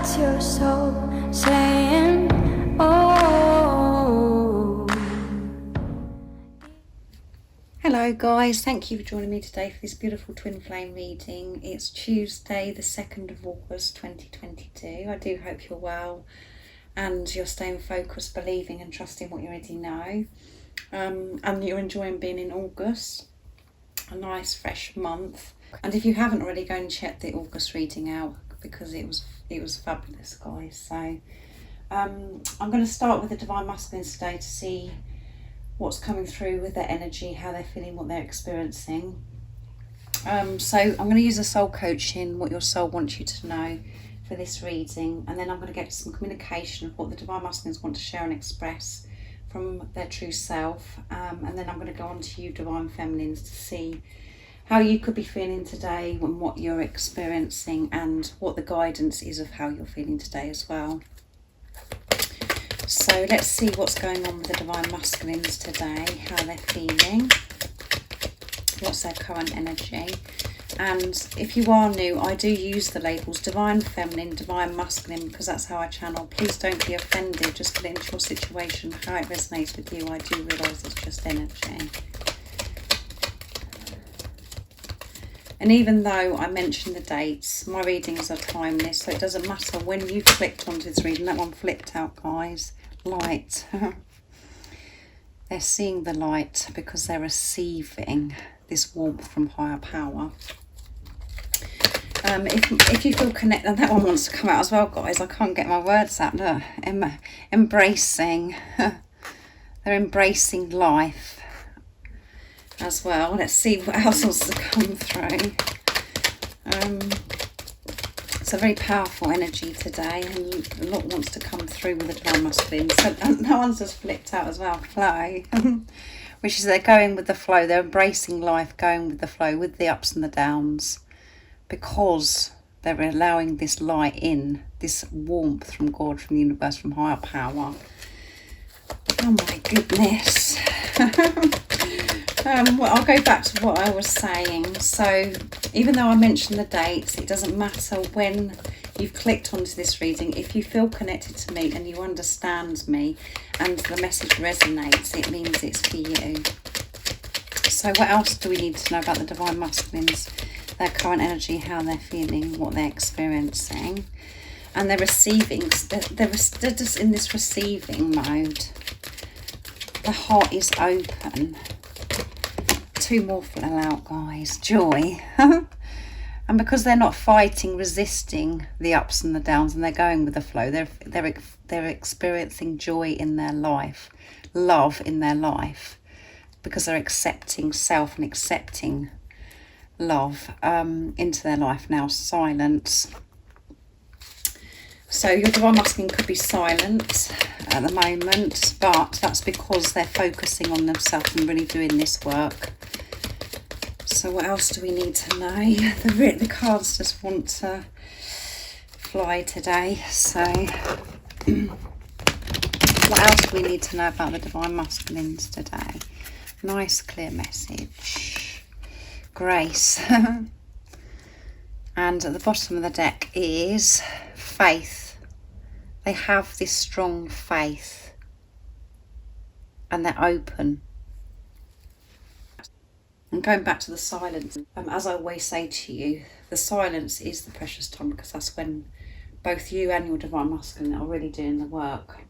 That's your soul saying, oh. Hello guys, thank you for joining me today for this beautiful twin flame reading. It's Tuesday the 2nd of August 2022. I do hope you're well and you're staying focused, believing and trusting what you already know, and you're enjoying being in August, a nice fresh month. And if you haven't already, go and check the August reading out because it was fabulous, guys. So I'm going to start with the Divine Masculines today to see what's coming through with their energy, how they're feeling, what they're experiencing. So I'm going to use a soul coaching, what your soul wants you to know for this reading, and then I'm going to get some communication of what the Divine Masculines want to share and express from their true self, and then I'm going to go on to you Divine Feminines to see how you could be feeling today and what you're experiencing and what the guidance is of how you're feeling today as well. So let's see what's going on with the Divine Masculines today, how they're feeling, what's their current energy. And if you are new, I do use the labels Divine Feminine, Divine Masculine, because that's how I channel. Please don't be offended, just put it into your situation, how it resonates with you. I do realise it's just energy. And even though I mentioned the dates, my readings are timeless, so it doesn't matter when you clicked onto this reading. That one flipped out, guys. Light. They're seeing the light because they're receiving this warmth from higher power. If you feel connected, and that one wants to come out as well, guys. I can't get my words out. Look, embracing. They're embracing life as well. Let's see what else wants to come through. It's a very powerful energy today, and a lot wants to come through with the Divine Masculine. So that one's just flipped out as well, flow, which is they're going with the flow. They're embracing life, going with the flow, with the ups and the downs, because they're allowing this light in, this warmth from God, from the universe, from higher power. Oh my goodness. Well, I'll go back to what I was saying. So even though I mentioned the dates, it doesn't matter when you've clicked onto this reading. If you feel connected to me and you understand me and the message resonates, it means it's for you. So what else do we need to know about the Divine Masculines? Their current energy, how they're feeling, what they're experiencing. And they're receiving. They're just in this receiving mode. The heart is open. Two more fell out, guys. Joy. And because they're not fighting, resisting the ups and the downs, and they're going with the flow, they're experiencing joy in their life, love in their life, because they're accepting self and accepting love into their life now. Silence. So your Divine Masculine could be silent at the moment, but that's because they're focusing on themselves and really doing this work. So what else do we need to know? The cards just want to fly today. So what else do we need to know about the Divine Masculines today? Nice clear message. Grace. And at the bottom of the deck is faith. They have this strong faith and they're open. And going back to the silence, as I always say to you, the silence is the precious time, because that's when both you and your Divine Masculine are really doing the work.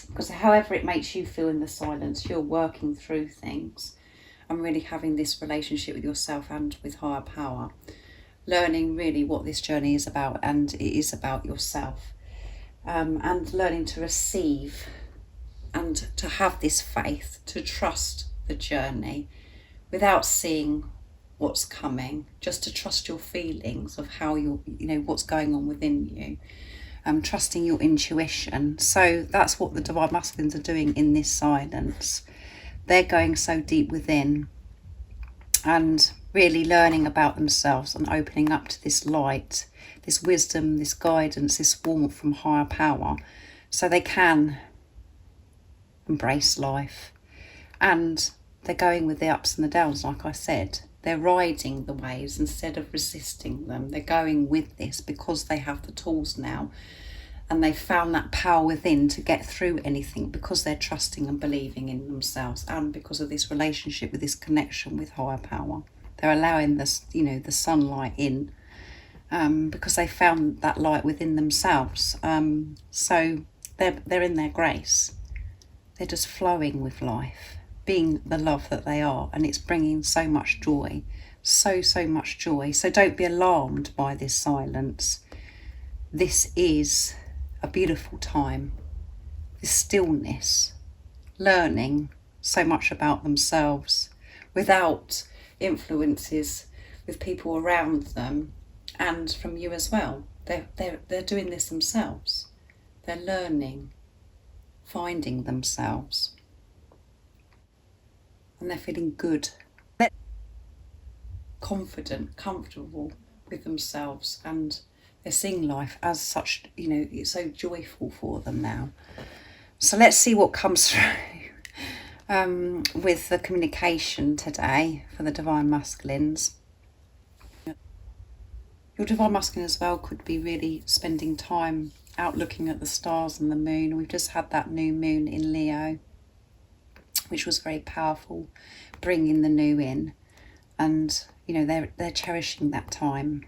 Because however it makes you feel in the silence, you're working through things and really having this relationship with yourself and with higher power. Learning really what this journey is about, and it is about yourself. And learning to receive and to have this faith, to trust the journey without seeing what's coming, just to trust your feelings of how what's going on within you, trusting your intuition. So that's what the Divine Masculines are doing in this silence. They're going so deep within and really learning about themselves and opening up to this light, this wisdom, this guidance, this warmth from higher power, so they can embrace life. And they're going with the ups and the downs, like I said. They're riding the waves instead of resisting them. They're going with this because they have the tools now, and they've found that power within to get through anything because they're trusting and believing in themselves, and because of this relationship with this connection with higher power. They're allowing this, you know, the sunlight in, because they found that light within themselves. So they're in their grace. They're just flowing with life, being the love that they are, and it's bringing so much joy, so much joy. So don't be alarmed by this silence. This is a beautiful time, this stillness, learning so much about themselves without influences with people around them and from you as well. They're doing this themselves. They're learning, finding themselves, and they're feeling good, confident, comfortable with themselves, and they're seeing life as such, you know, it's so joyful for them now. So let's see what comes through with the communication today for the Divine Masculines. Your Divine Masculine as well could be really spending time out looking at the stars and the moon. We've just had that new moon in Leo, which was very powerful, bringing the new in, and you know they're cherishing that time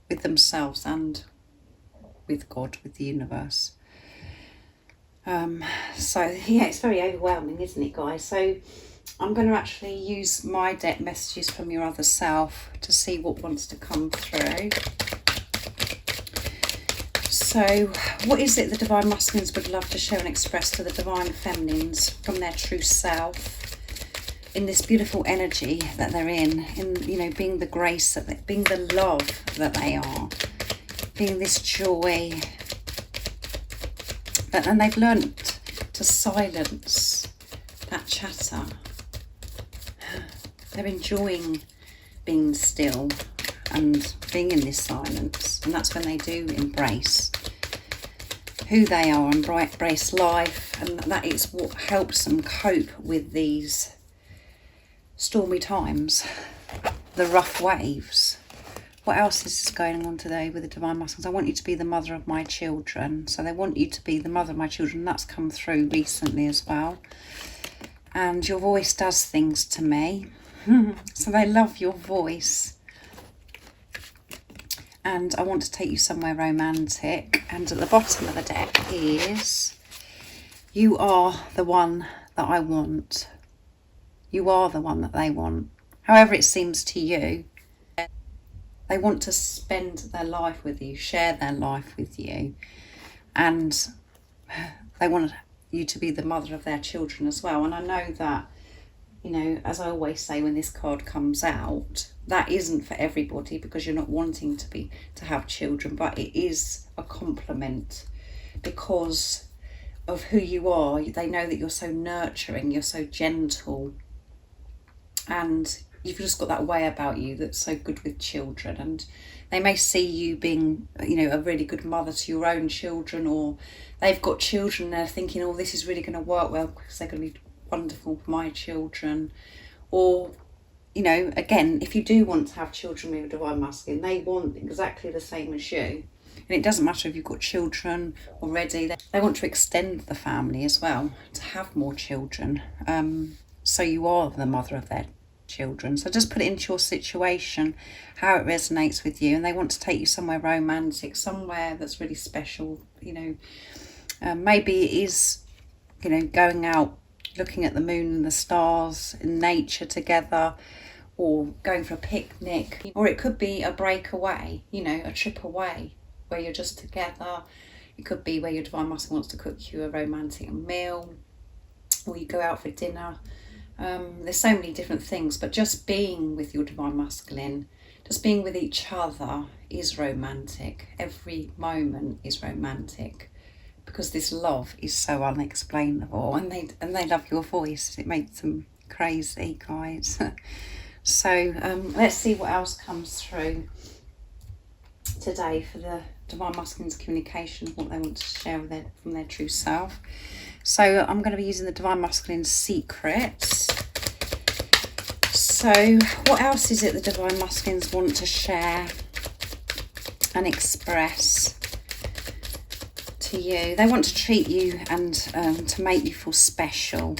with themselves and with God, with the universe. So yeah, it's very overwhelming, isn't it, guys? So I'm going to actually use my deck messages from your other self to see what wants to come through. So what is it the Divine Masculines would love to share and express to the Divine Feminines from their true self in this beautiful energy that they're in, you know, being the grace, being the love that they are, being this joy, and they've learnt to silence that chatter. They're enjoying being still and being in this silence, and that's when they do embrace who they are and embrace life, and that is what helps them cope with these stormy times, the rough waves. What else is going on today with the Divine Masculines? I want you to be the mother of my children. So they want you to be the mother of my children. That's come through recently as well. And your voice does things to me. So they love your voice. And I want to take you somewhere romantic. And at the bottom of the deck is, you are the one that I want. You are the one that they want. However it seems to you, they want to spend their life with you, share their life with you. And they want you to be the mother of their children as well. And I know that, you know, as I always say when this card comes out, that isn't for everybody because you're not wanting to have children, but it is a compliment because of who you are. They know that you're so nurturing, you're so gentle, and you've just got that way about you that's so good with children. And they may see you being, you know, a really good mother to your own children, or they've got children and they're thinking, oh, this is really going to work well because they're going to be wonderful for my children. Or, you know, again, if you do want to have children with a Divine Masculine, they want exactly the same as you. And it doesn't matter if you've got children already, they want to extend the family as well, to have more children. So you are the mother of their children. So just put it into your situation, how it resonates with you. And they want to take you somewhere romantic, somewhere that's really special, you know. Maybe it is, you know, going out, looking at the moon and the stars in nature together, or going for a picnic, or it could be a break away, you know, a trip away where you're just together. It could be where your Divine Masculine wants to cook you a romantic meal, or you go out for dinner. There's so many different things, but just being with your Divine Masculine, just being with each other is romantic. Every moment is romantic because this love is so unexplainable, and they love your voice. It makes them crazy, guys. So let's see what else comes through today for the Divine Masculine's communication, what they want to share with from their true self. So I'm going to be using the Divine Masculine secrets. So what else is it the Divine Masculines want to share and express to you? They want to treat you and to make you feel special.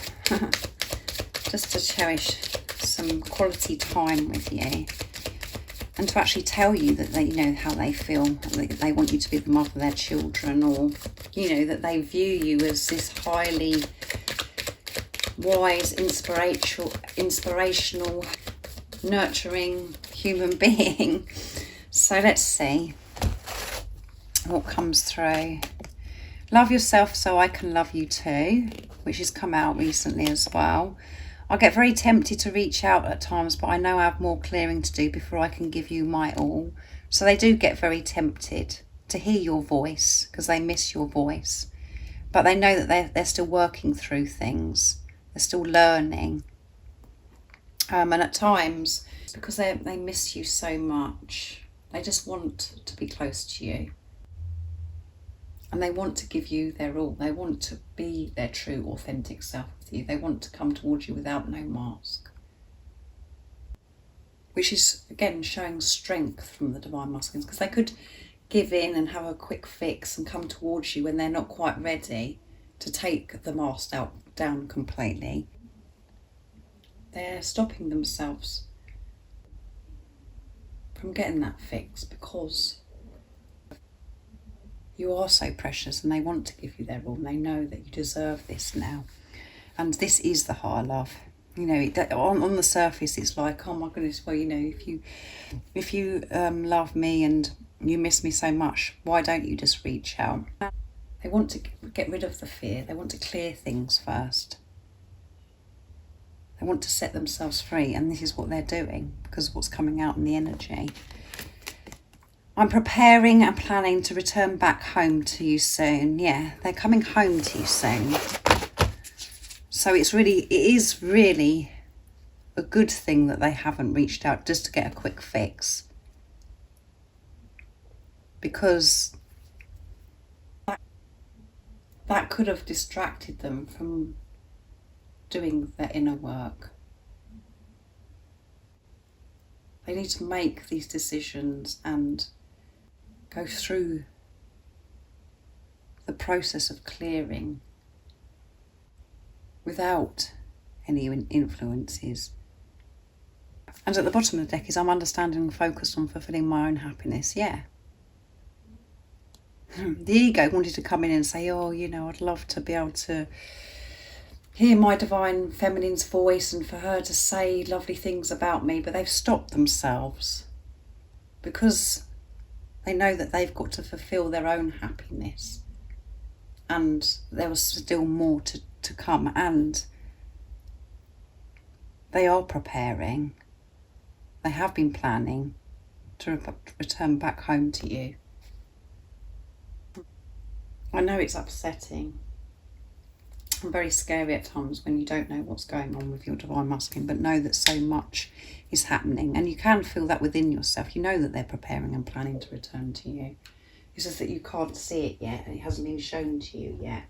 Just to cherish some quality time with you. And to actually tell you that they, you know, how they feel. They want you to be the mother of their children, or, you know, that they view you as this highly wise, inspirational, nurturing human being. So let's see what comes through. Love yourself so I can love you too, which has come out recently as well. I get very tempted to reach out at times, but I know I have more clearing to do before I can give you my all. So they do get very tempted to hear your voice because they miss your voice. But they know that they're still working through things. They're still learning. And at times, because they miss you so much, they just want to be close to you. And they want to give you their all. They want to be their true, authentic self with you. They want to come towards you without no mask. Which is, again, showing strength from the Divine Masculines. Because they could give in and have a quick fix and come towards you when they're not quite ready to take the mask down completely. They're stopping themselves from getting that fix because you are so precious and they want to give you their all and they know that you deserve this now. And this is the higher love. You know, on the surface it's like, oh my goodness, well, you know, if you love me and you miss me so much, why don't you just reach out? They want to get rid of the fear. They want to clear things first. They want to set themselves free, and this is what they're doing because of what's coming out in the energy. I'm preparing and planning to return back home to you soon. Yeah, they're coming home to you soon. So it is really a good thing that they haven't reached out just to get a quick fix. Because that could have distracted them from doing their inner work. They need to make these decisions and go through the process of clearing without any influences. And at the bottom of the deck is I'm understanding and focused on fulfilling my own happiness. Yeah. The ego wanted to come in and say, oh, you know, I'd love to be able to hear my divine feminine's voice and for her to say lovely things about me, but they've stopped themselves because they know that they've got to fulfill their own happiness. And there was still more to come, and they are preparing. They have been planning to return back home to you. I know it's upsetting and very scary at times when you don't know what's going on with your Divine Masculine, but know that so much is happening, and you can feel that within yourself. You know that they're preparing and planning to return to you. It's just that you can't see it yet and it hasn't been shown to you yet.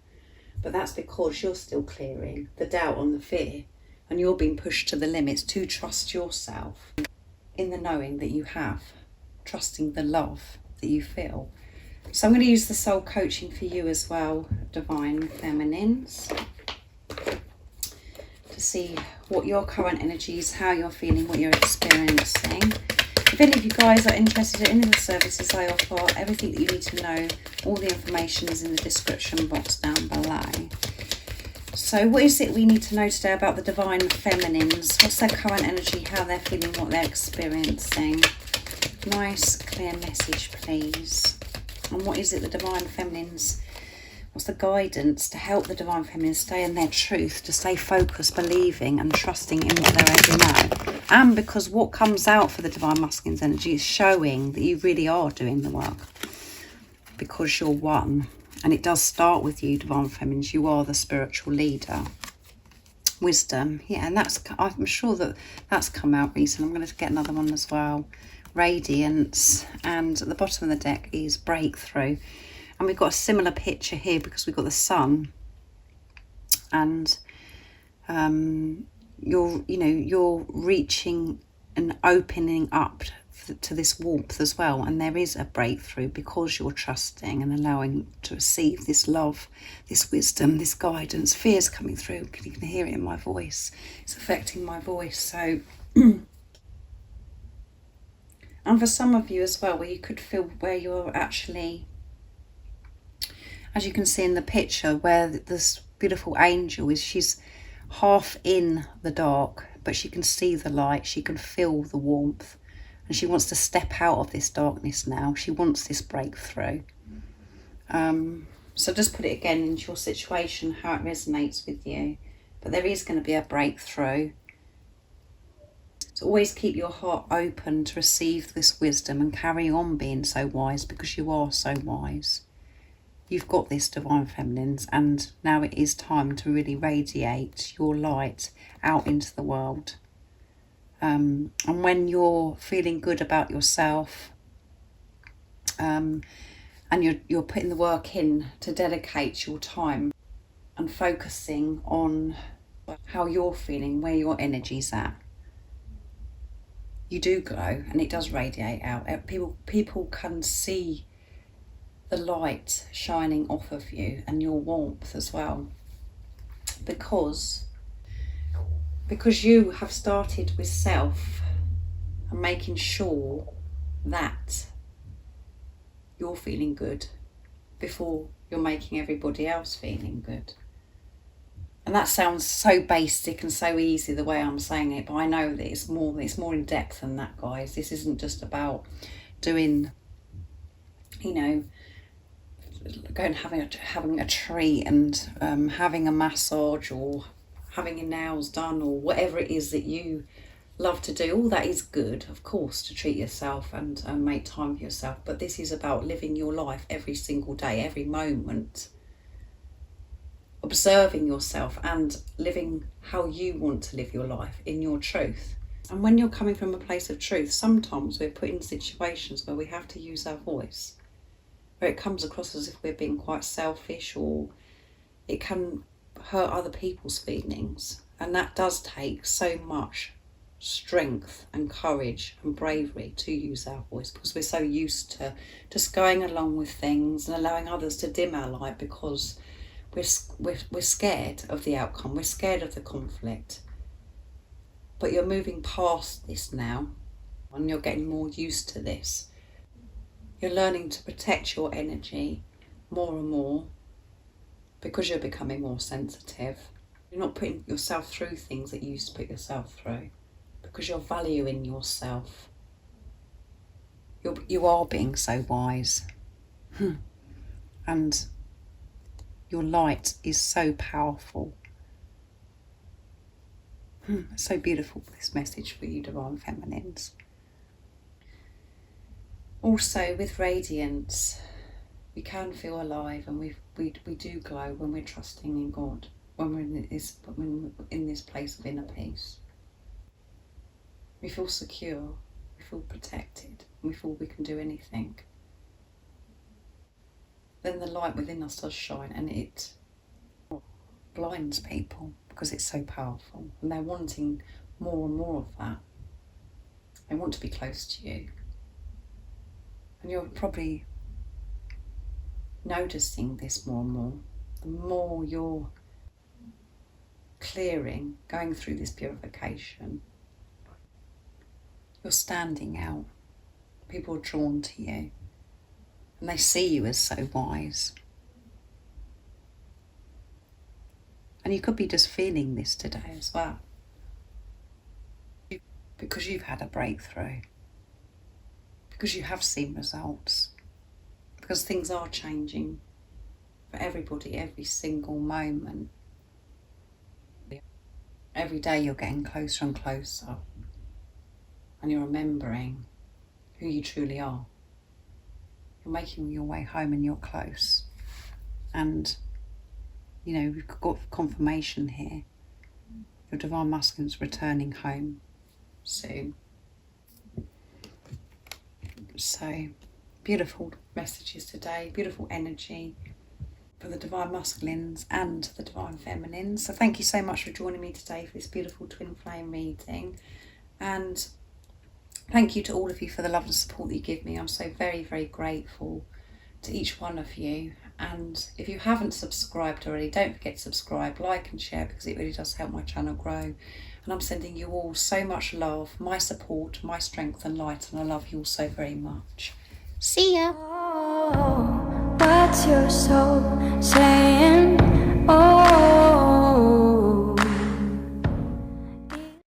But that's because you're still clearing the doubt and the fear, and you're being pushed to the limits to trust yourself in the knowing that you have, trusting the love that you feel. So I'm going to use the soul coaching for you as well, Divine Feminines, to see what your current energy is, how you're feeling, what you're experiencing. If any of you guys are interested in any of the services I offer, everything that you need to know, all the information is in the description box down below. So what is it we need to know today about the Divine Feminines? What's their current energy, how they're feeling, what they're experiencing? Nice, clear message, please. And what is it the Divine Feminines, what's the guidance to help the Divine Feminines stay in their truth, to stay focused, believing and trusting in what they already know? And because what comes out for the Divine Masculine's energy is showing that you really are doing the work, because you're one. And it does start with you, Divine Feminines. You are the spiritual leader. Wisdom, yeah, and I'm sure that that's come out recently. I'm going to get another one as well. Radiance, and at the bottom of the deck is breakthrough, and we've got a similar picture here because we've got the sun and you're reaching and opening up to this warmth as well, and there is a breakthrough because you're trusting and allowing to receive this love, this wisdom, this guidance. Fear's coming through, you can hear it in my voice, it's affecting my voice. So and for some of you as well, where you could feel where you're actually, as you can see in the picture, where this beautiful angel is, she's half in the dark, but she can see the light, she can feel the warmth, and she wants to step out of this darkness now. She wants this breakthrough. So just put it again into your situation, how it resonates with you. But there is going to be a breakthrough. So always keep your heart open to receive this wisdom and carry on being so wise, because you are so wise. You've got this, divine feminines, and now it is time to really radiate your light out into the world. And when you're feeling good about yourself, and you're putting the work in to dedicate your time and focusing on how you're feeling, where your energy's at, you do glow, and it does radiate out. People can see the light shining off of you and your warmth as well, because you have started with self and making sure that you're feeling good before you're making everybody else feeling good. And that sounds so basic and so easy the way I'm saying it, but I know that it's more in depth than that, guys. This isn't just about doing, going having a treat and having a massage or having your nails done or whatever it is that you love to do. All that is good, of course, to treat yourself and make time for yourself. But this is about living your life every single day, every moment, observing yourself and living how you want to live your life in your truth. And when you're coming from a place of truth, sometimes we're put in situations where we have to use our voice, where it comes across as if we're being quite selfish, or it can hurt other people's feelings. And that does take so much strength and courage and bravery to use our voice, because we're so used to just going along with things and allowing others to dim our light, because we're scared of the outcome, we're scared of the conflict. But you're moving past this now, and you're getting more used to this. You're learning to protect your energy more and more, because you're becoming more sensitive. You're not putting yourself through things that you used to put yourself through, because you're valuing yourself. You are being so wise. And your light is so powerful. It's so beautiful, this message for you, divine feminines. Also, with radiance, we can feel alive, and we do glow when we're trusting in God, when we're in this place of inner peace. We feel secure, we feel protected, we feel we can do anything. Then the light within us does shine, and it blinds people because it's so powerful, and they're wanting more and more of that. They want to be close to you, and you're probably noticing this more and more. The more you're clearing, going through this purification, you're standing out. People are drawn to you, and they see you as so wise. And you could be just feeling this today as well, because you've had a breakthrough, because you have seen results, because things are changing for everybody every single moment. Every day you're getting closer and closer, and you're remembering who you truly are. You're making your way home, and you're close. And we've got confirmation here. Your divine masculine's returning home soon. So beautiful messages today, beautiful energy. for the Divine Masculines and the Divine Feminines. So thank you so much for joining me today for this beautiful twin flame reading, and thank you to all of you for the love and support that you give me. I'm so very, very grateful to each one of you. And if you haven't subscribed already, don't forget to subscribe, like and share, because it really does help my channel grow. And I'm sending you all so much love, my support, my strength and light, and I love you all so very much. See ya! Oh, what's your soul saying?